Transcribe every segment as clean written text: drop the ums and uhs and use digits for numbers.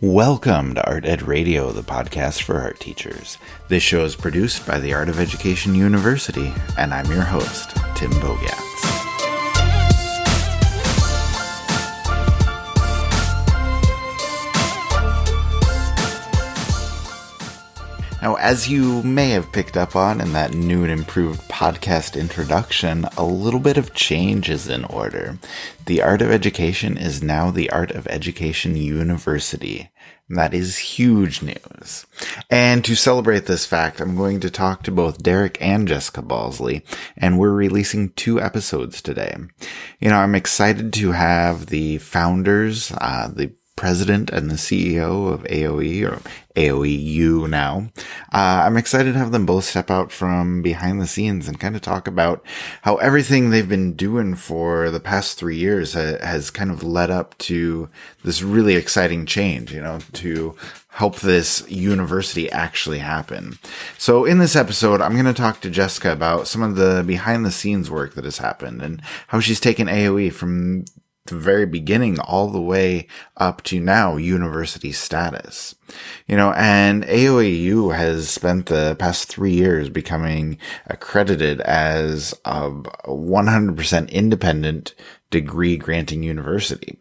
Welcome to Art Ed Radio, the podcast for art teachers. This show is produced by the Art of Education University, and I'm your host, Tim Bogatz. Now, as you may have picked up on in that new and improved podcast introduction, a little bit of change is in order. The Art of Education is now the Art of Education University. And that is huge news. And to celebrate this fact, I'm going to talk to both Derek and Jessica Balsley, and we're releasing 2 episodes today. I'm excited to have the founders, the president and the CEO of AOE, or AOEU now. I'm excited to have them both step out from behind the scenes and kind of talk about how everything they've been doing for the past 3 years has kind of led up to this really exciting change, to help this university actually happen. So in this episode, I'm going to talk to Jessica about some of the behind the scenes work that has happened and how she's taken AOE from the very beginning all the way up to now university status. And AOEU has spent the past 3 years becoming accredited as a 100% independent degree granting university.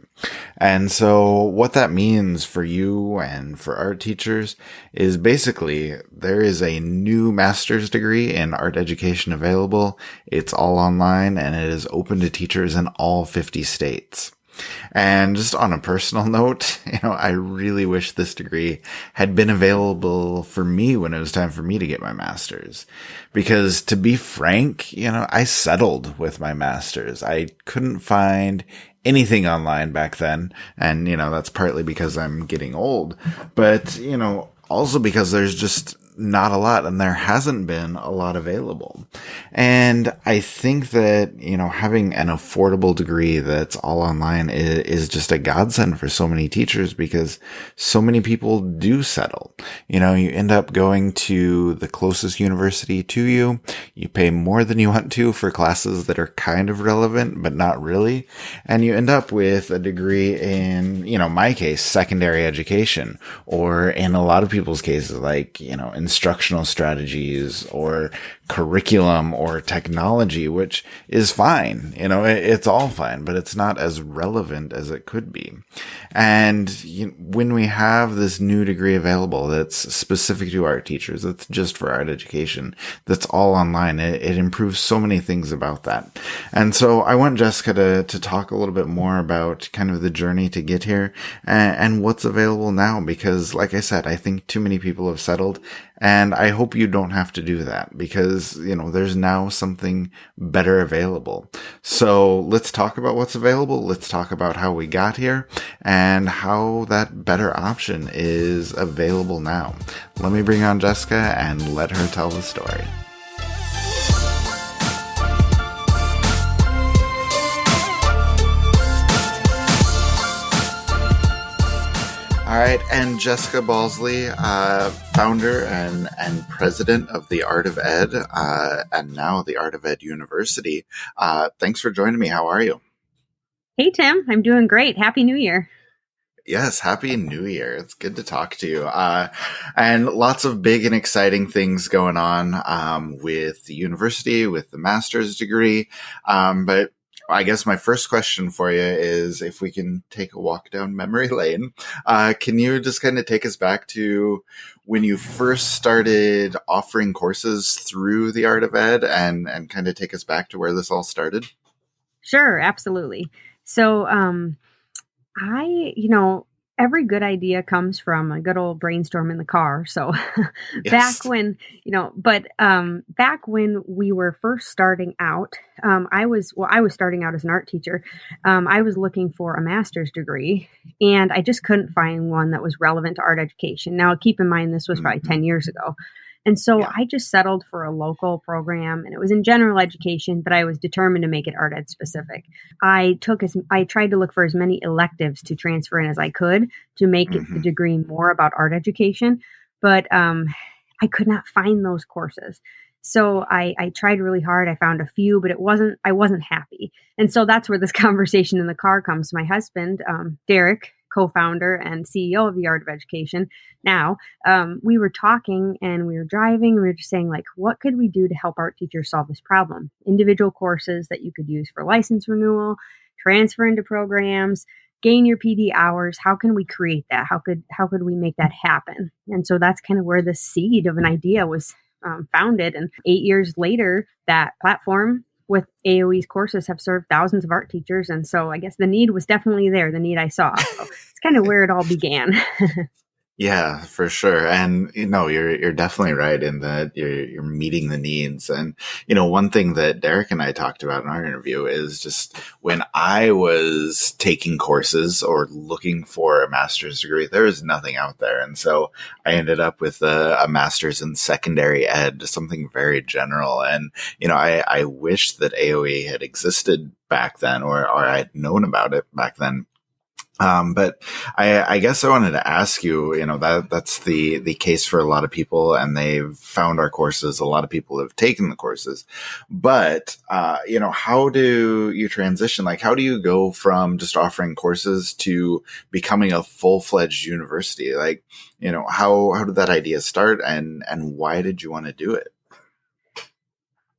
And so what that means for you and for art teachers is basically there is a new master's degree in art education available. It's all online and it is open to teachers in all 50 states. And just on a personal note, I really wish this degree had been available for me when it was time for me to get my master's. Because to be frank, I settled with my master's. I couldn't find anything online back then. And, that's partly because I'm getting old. But, also because there's just not a lot, and there hasn't been a lot available. And I think that, having an affordable degree that's all online is just a godsend for so many teachers because so many people do settle. You end up going to the closest university to you. You pay more than you want to for classes that are kind of relevant, but not really. And you end up with a degree in, my case, secondary education, or in a lot of people's cases, like, instructional strategies or curriculum or technology, which is fine. It's all fine, but it's not as relevant as it could be. And when we have this new degree available that's specific to art teachers, that's just for art education, that's all online, it improves so many things about that. And so I want Jessica to talk a little bit more about kind of the journey to get here and what's available now, because like I said, I think too many people have settled. And I hope you don't have to do that because, there's now something better available. So let's talk about what's available. Let's talk about how we got here and how that better option is available now. Let me bring on Jessica and let her tell the story. All right, and Jessica Balsley, founder and president of the Art of Ed, and now the Art of Ed University. Thanks for joining me. How are you? Hey, Tim. I'm doing great. Happy New Year. Yes, Happy New Year. It's good to talk to you. And lots of big and exciting things going on with the university, with the master's degree. But I guess my first question for you is if we can take a walk down memory lane. Can you just kind of take us back to when you first started offering courses through the Art of Ed and kind of take us back to where this all started? Sure, absolutely. So every good idea comes from a good old brainstorm in the car. So Yes. back when we were first starting out, I was starting out as an art teacher. I was looking for a master's degree and I just couldn't find one that was relevant to art education. Now, keep in mind, this was probably 10 years ago. And so I just settled for a local program and it was in general education, but I was determined to make it art ed specific. I tried to look for as many electives to transfer in as I could to make the degree more about art education, but I could not find those courses. So I tried really hard. I found a few, but I wasn't happy. And so that's where this conversation in the car comes. My husband, Derek, co-founder and CEO of the Art of Education now, we were talking and we were driving. And we were just saying, like, what could we do to help art teachers solve this problem? Individual courses that you could use for license renewal, transfer into programs, gain your PD hours. How can we create that? How could we make that happen? And so that's kind of where the seed of an idea was founded. And 8 years later, that platform with AOE's courses have served thousands of art teachers. And so I guess the need was definitely there, the need I saw. So it's kind of where it all began. Yeah, for sure. And you're definitely right in that you're meeting the needs. And one thing that Derek and I talked about in our interview is just when I was taking courses or looking for a master's degree, there was nothing out there. And so I ended up with a master's in secondary ed, something very general. And I wish that AOE had existed back then, or I'd known about it back then. But I guess I wanted to ask you, that's the case for a lot of people, and they've found our courses. A lot of people have taken the courses, but, how do you transition? Like, how do you go from just offering courses to becoming a full-fledged university? Like, how did that idea start, and why did you want to do it?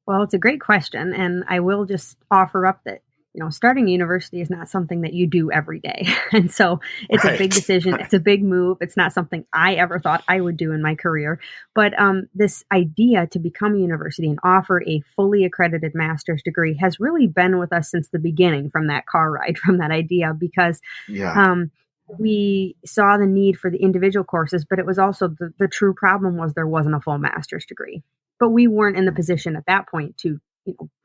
Well, it's a great question. And I will just offer up that starting a university is not something that you do every day. And so it's a big decision. It's a big move. It's not something I ever thought I would do in my career. But this idea to become a university and offer a fully accredited master's degree has really been with us since the beginning, from that car ride, from that idea, because we saw the need for the individual courses, but it was also the true problem was there wasn't a full master's degree. But we weren't in the position at that point to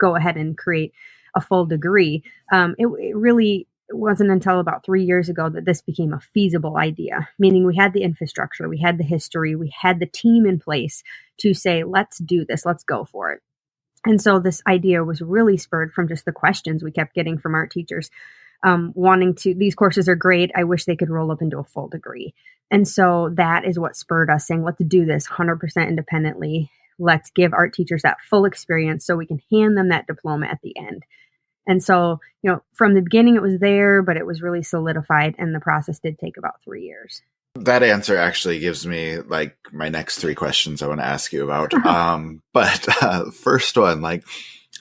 go ahead and create a full degree. It really wasn't until about 3 years ago that this became a feasible idea, meaning we had the infrastructure, we had the history, we had the team in place to say, let's do this, let's go for it. And so this idea was really spurred from just the questions we kept getting from art teachers, these courses are great, I wish they could roll up into a full degree. And so that is what spurred us saying, let's do this 100% independently. Let's give art teachers that full experience so we can hand them that diploma at the end. And so, from the beginning it was there, but it was really solidified, and the process did take about 3 years. That answer actually gives me like my next 3 questions I want to ask you about. But first one,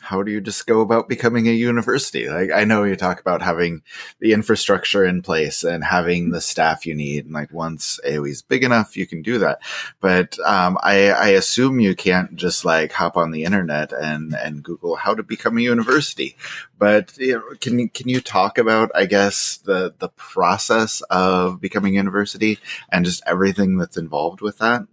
how do you just go about becoming a university? Like, I know you talk about having the infrastructure in place and having the staff you need. And once AOE is big enough, you can do that. But I assume you can't just hop on the internet and Google how to become a university. But can you talk about, I guess, the process of becoming a university and just everything that's involved with that?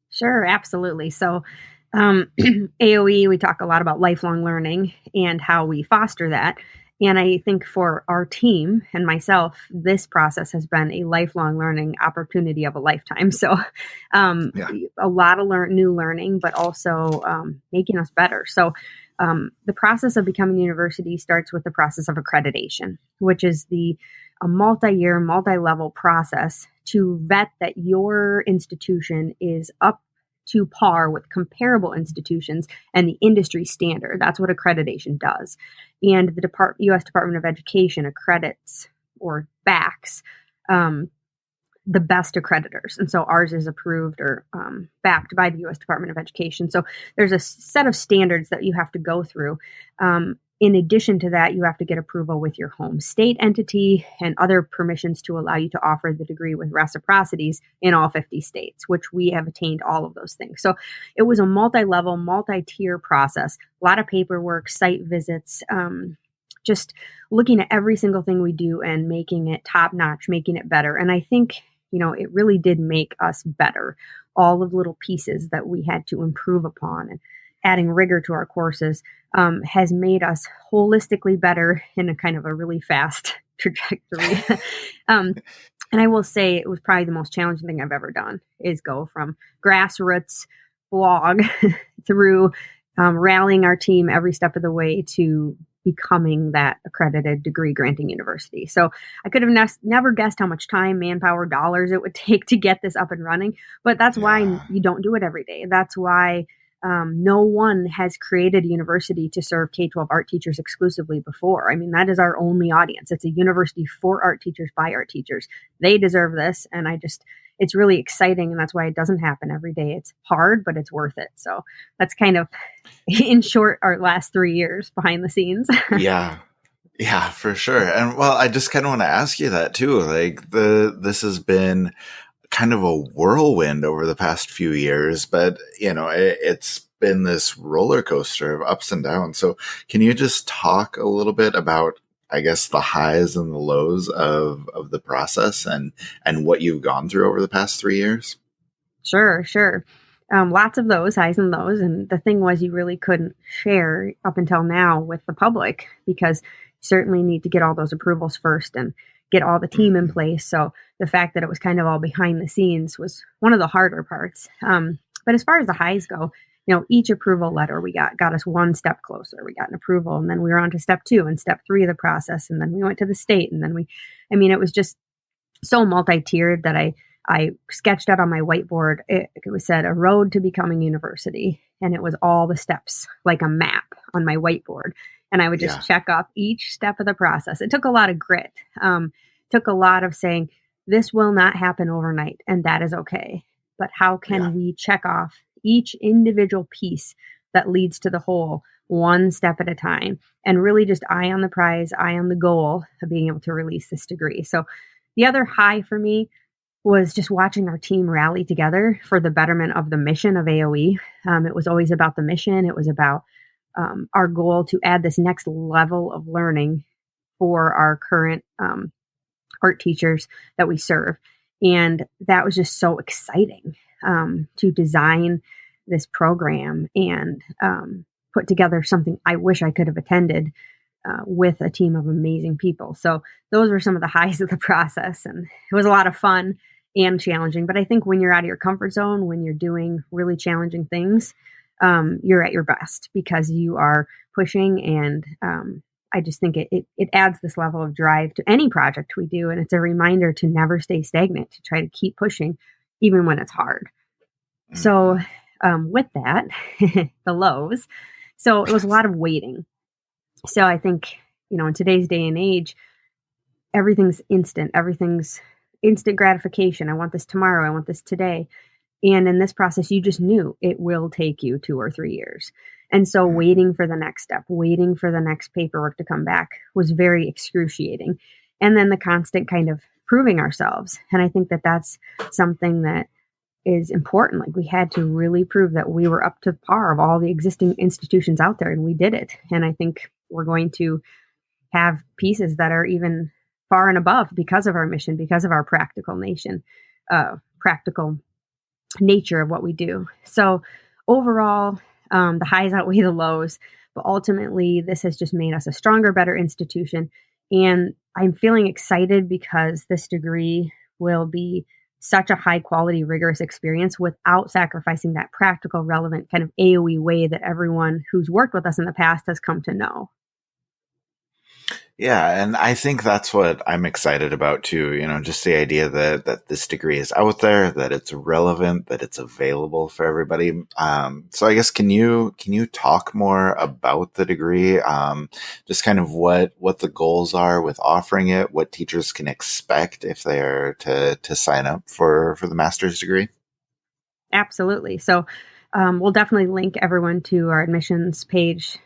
Sure, absolutely. So AOE, we talk a lot about lifelong learning and how we foster that. And I think for our team and myself, this process has been a lifelong learning opportunity of a lifetime. So a lot of new learning, but also making us better. So the process of becoming a university starts with the process of accreditation, which is a multi-year, multi-level process to vet that your institution is up to par with comparable institutions and the industry standard. That's what accreditation does. And the U.S. Department of Education accredits or backs the best accreditors. And so ours is approved or backed by the U.S. Department of Education. So there's a set of standards that you have to go through. In addition to that, you have to get approval with your home state entity and other permissions to allow you to offer the degree with reciprocities in all 50 states, which we have attained all of those things. So it was a multi-level, multi-tier process, a lot of paperwork, site visits, just looking at every single thing we do and making it top-notch, making it better. And I think, it really did make us better. All of the little pieces that we had to improve upon and adding rigor to our courses has made us holistically better in a kind of a really fast trajectory. And I will say it was probably the most challenging thing I've ever done is go from grassroots blog through rallying our team every step of the way to becoming that accredited degree granting university. So I could have never guessed how much time, manpower, dollars it would take to get this up and running. But that's why you don't do it every day. That's why No one has created a university to serve K-12 art teachers exclusively before. I mean, that is our only audience. It's a university for art teachers by art teachers. They deserve this. And it's really exciting. And that's why it doesn't happen every day. It's hard, but it's worth it. So that's kind of, in short, our last 3 years behind the scenes. Yeah. Yeah, for sure. And well, I just kind of want to ask you that too. Like this has been kind of a whirlwind over the past few years, but it's been this roller coaster of ups and downs. So can you just talk a little bit about, I guess, the highs and the lows of the process and what you've gone through over the past 3 years? Sure. Lots of those highs and lows. And the thing was, you really couldn't share up until now with the public because you certainly need to get all those approvals first and get all the team in place. So the fact that it was kind of all behind the scenes was one of the harder parts. But as far as the highs go, each approval letter we got us one step closer. We got an approval, and then we were on to step 2 and step 3 of the process. And then we went to the state, and then it was just so multi-tiered that I sketched out on my whiteboard. It was said a road to becoming university. And it was all the steps like a map on my whiteboard. And I would just check off each step of the process. It took a lot of grit. Took a lot of saying, this will not happen overnight, and that is okay. But how can we check off each individual piece that leads to the whole, one step at a time, and really just eye on the prize, eye on the goal of being able to release this degree. So the other high for me was just watching our team rally together for the betterment of the mission of AOE. It was always about the mission. It was about our goal to add this next level of learning for our current art teachers that we serve. And that was just so exciting to design this program and put together something I wish I could have attended with a team of amazing people. So those were some of the highs of the process. And it was a lot of fun and challenging. But I think when you're out of your comfort zone, when you're doing really challenging things, you're at your best because you are pushing. And I just think it adds this level of drive to any project we do. And it's a reminder to never stay stagnant, to try to keep pushing, even when it's hard. So with that, the lows. So it was a lot of waiting. So I think, in today's day and age, everything's instant. Everything's instant gratification. I want this tomorrow. I want this today. And in this process, you just knew it will take you 2 or 3 years. And so waiting for the next step, waiting for the next paperwork to come back was very excruciating. And then the constant kind of proving ourselves. And I think that that's something that is important. Like we had to really prove that we were up to par of all the existing institutions out there, and we did it. And I think we're going to have pieces that are even far and above because of our mission, because of our practical nature of what we do. So overall, the highs outweigh the lows, but ultimately this has just made us a stronger, better institution. And I'm feeling excited because this degree will be such a high quality, rigorous experience without sacrificing that practical, relevant kind of AOE way that everyone who's worked with us in the past has come to know. Yeah, and I think that's what I'm excited about too, just the idea that this degree is out there, that it's relevant, that it's available for everybody. So I guess can you talk more about the degree? Just kind of what the goals are with offering it, what teachers can expect if they are to sign up for the master's degree? Absolutely. So we'll definitely link everyone to our admissions page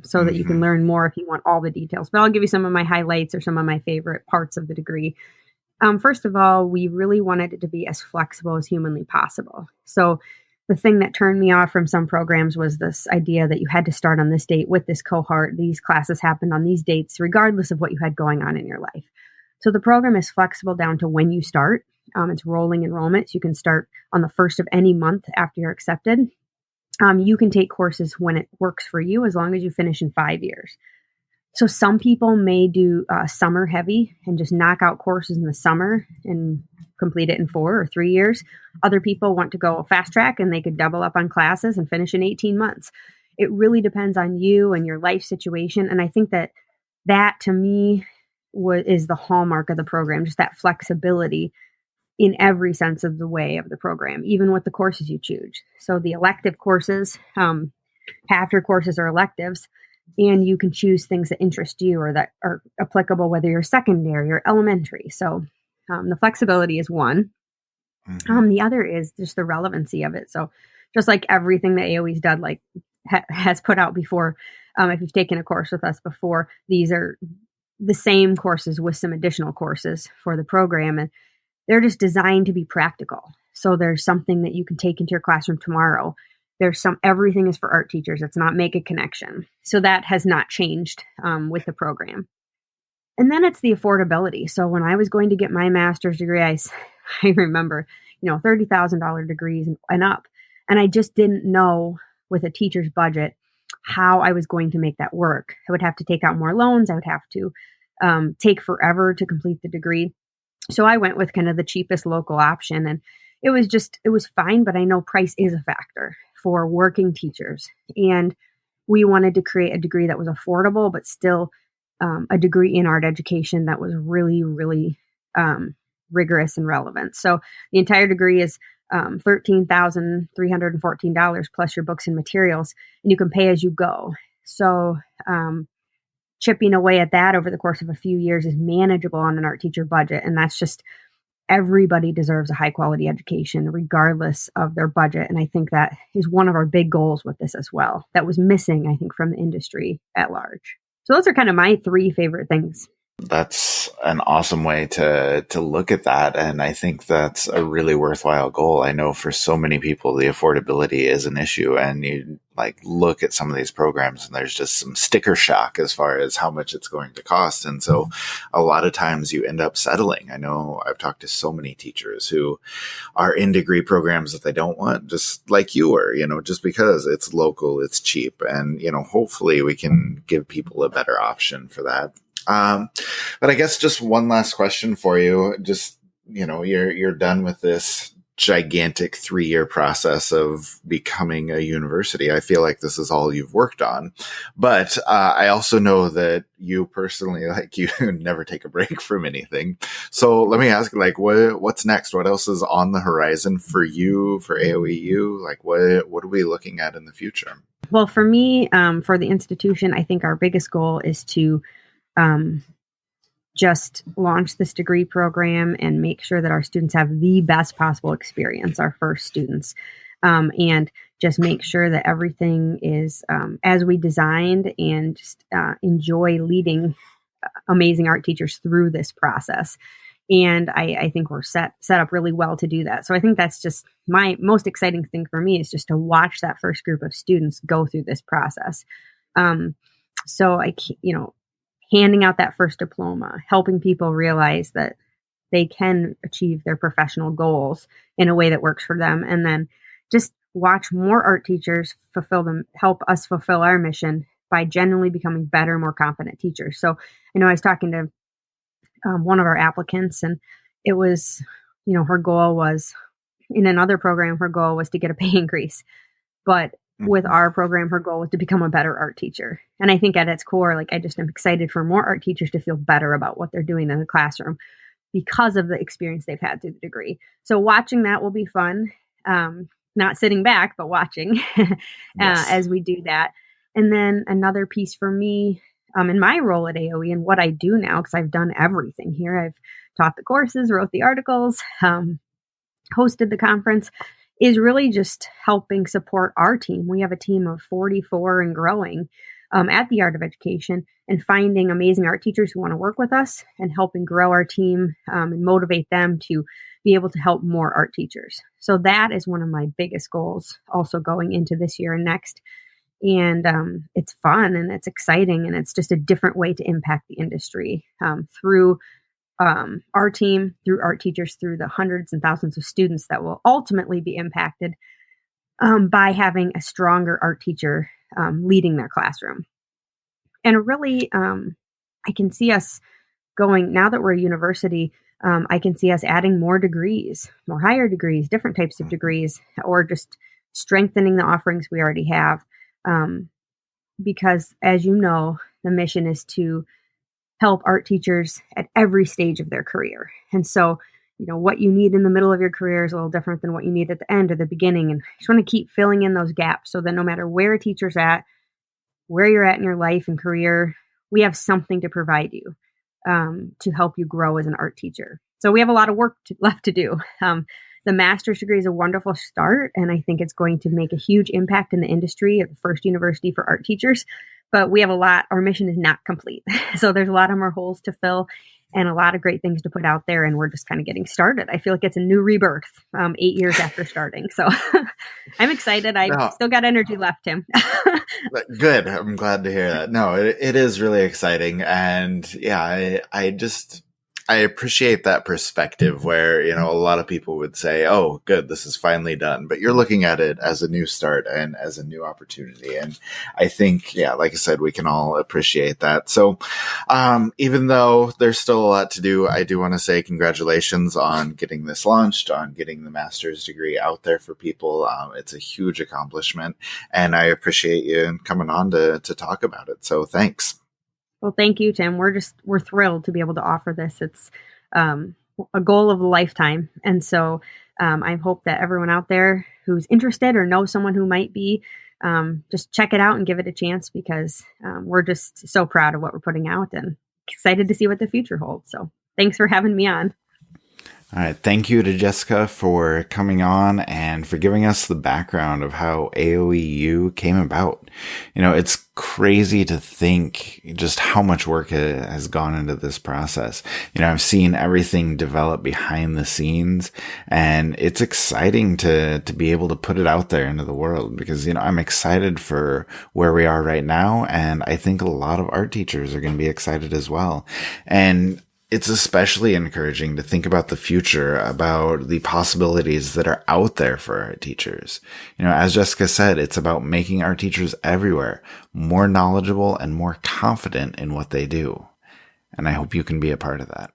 so that you can learn more if you want all the details. But I'll give you some of my highlights or some of my favorite parts of the degree. First of all, we really wanted it to be as flexible as humanly possible. So the thing that turned me off from some programs was this idea that you had to start on this date with this cohort. These classes happened on these dates, regardless of what you had going on in your life. So the program is flexible down to when you start. It's rolling enrollment. So you can start on the first of any month after you're accepted. You can take courses when it works for you, as long as you finish in 5 years. So some people may do summer heavy and just knock out courses in the summer and complete it in 4 or 3 years. Other people want to go fast track and they could double up on classes and finish in 18 months. It really depends on you and your life situation. And I think that to me is the hallmark of the program, just that flexibility in every sense of the way of the program, even with the courses you choose. So the elective courses, half your courses are electives, and you can choose things that interest you or that are applicable, whether you're secondary or elementary. So the flexibility is one. The other is just the relevancy of it. So just like everything that AOE's done, like has put out before, if you've taken a course with us before, these are the same courses with some additional courses for the program. And they're just designed to be practical. So there's something that you can take into your classroom tomorrow. Everything is for art teachers. It's not make a connection. So that has not changed with the program. And then it's the affordability. So when I was going to get my master's degree, I remember, $30,000 degrees and up. And I just didn't know with a teacher's budget how I was going to make that work. I would have to take out more loans. I would have to take forever to complete the degree. So I went with kind of the cheapest local option, and it was fine, but I know price is a factor for working teachers. And we wanted to create a degree that was affordable, but still a degree in art education that was really, really rigorous and relevant. So the entire degree is $13,314 plus your books and materials, and you can pay as you go. So chipping away at that over the course of a few years is manageable on an art teacher budget. And that's just, everybody deserves a high quality education regardless of their budget. And I think that is one of our big goals with this as well. That was missing, I think, from the industry at large. So those are kind of my three favorite things. That's an awesome way to look at that. And I think that's a really worthwhile goal. I know for so many people, the affordability is an issue, and you look at some of these programs and there's just some sticker shock as far as how much it's going to cost. And so a lot of times you end up settling. I know I've talked to so many teachers who are in degree programs that they don't want, just like you were, just because it's local, it's cheap. And, hopefully we can give people a better option for that. But I guess just one last question for you. Just, you're done with this gigantic 3-year process of becoming a university. I feel like this is all you've worked on, but I also know that you personally, you never take a break from anything. So let me ask, what's next? What else is on the horizon for you, for AOEU? What are we looking at in the future? Well, for me, for the institution, I think our biggest goal is to just launch this degree program and make sure that our students have the best possible experience, our first students, and just make sure that everything is as we designed, and just enjoy leading amazing art teachers through this process. And I think we're set up really well to do that. So I think that's just my most exciting thing for me, is just to watch that first group of students go through this process. So handing out that first diploma, helping people realize that they can achieve their professional goals in a way that works for them. And then just watch more art teachers help us fulfill our mission by genuinely becoming better, more confident teachers. So I know I was talking to one of our applicants, and it was, her goal was, in another program, her goal was to get a pay increase. But with our program, her goal was to become a better art teacher. And I think at its core, I just am excited for more art teachers to feel better about what they're doing in the classroom because of the experience they've had through the degree. So watching that will be fun. Not sitting back, but watching as we do that. And then another piece for me, in my role at AOE and what I do now, because I've done everything here. I've taught the courses, wrote the articles, hosted the conference, is really just helping support our team. We have a team of 44 and growing at the Art of Education, and finding amazing art teachers who want to work with us and helping grow our team and motivate them to be able to help more art teachers. So that is one of my biggest goals also going into this year and next. And it's fun and it's exciting, and it's just a different way to impact the industry through our team, through art teachers, through the hundreds and thousands of students that will ultimately be impacted by having a stronger art teacher leading their classroom. And really, I can see us going, now that we're a university, I can see us adding more degrees, more higher degrees, different types of degrees, or just strengthening the offerings we already have. Because as you know, the mission is to help art teachers at every stage of their career. And so, what you need in the middle of your career is a little different than what you need at the end or the beginning. And I just want to keep filling in those gaps so that no matter where a teacher's at, where you're at in your life and career, we have something to provide you to help you grow as an art teacher. So we have a lot of work left to do. The master's degree is a wonderful start, and I think it's going to make a huge impact in the industry at the first university for art teachers. But we have our mission is not complete. So there's a lot of more holes to fill and a lot of great things to put out there. And we're just kind of getting started. I feel like it's a new rebirth 8 years after starting. So I'm excited. I've still got energy left, Tim. Good. I'm glad to hear that. No, it is really exciting. And yeah, I appreciate that perspective where, a lot of people would say, oh, good, this is finally done. But you're looking at it as a new start and as a new opportunity. And I think, like I said, we can all appreciate that. So even though there's still a lot to do, I do want to say congratulations on getting this launched, on getting the master's degree out there for people. It's a huge accomplishment. And I appreciate you coming on to talk about it. So thanks. Well, thank you, Tim. We're thrilled to be able to offer this. It's a goal of a lifetime. And so I hope that everyone out there who's interested or knows someone who might be, just check it out and give it a chance because we're just so proud of what we're putting out and excited to see what the future holds. So thanks for having me on. All right. Thank you to Jessica for coming on and for giving us the background of how AOEU came about. It's crazy to think just how much work has gone into this process. I've seen everything develop behind the scenes, and it's exciting to be able to put it out there into the world because, I'm excited for where we are right now. And I think a lot of art teachers are going to be excited as well. And it's especially encouraging to think about the future, about the possibilities that are out there for our teachers. As Jessica said, it's about making our teachers everywhere more knowledgeable and more confident in what they do. And I hope you can be a part of that.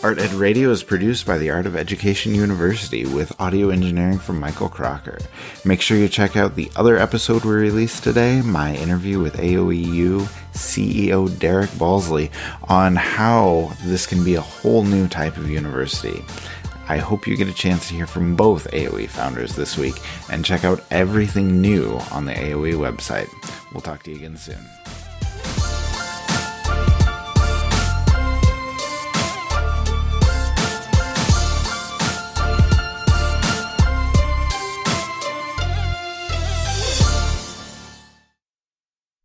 Art Ed Radio is produced by the Art of Education University with audio engineering from Michael Crocker. Make sure you check out the other episode we released today, my interview with AOEU CEO Derek Balsley, on how this can be a whole new type of university. I hope you get a chance to hear from both AOE founders this week and check out everything new on the AOE website. We'll talk to you again soon.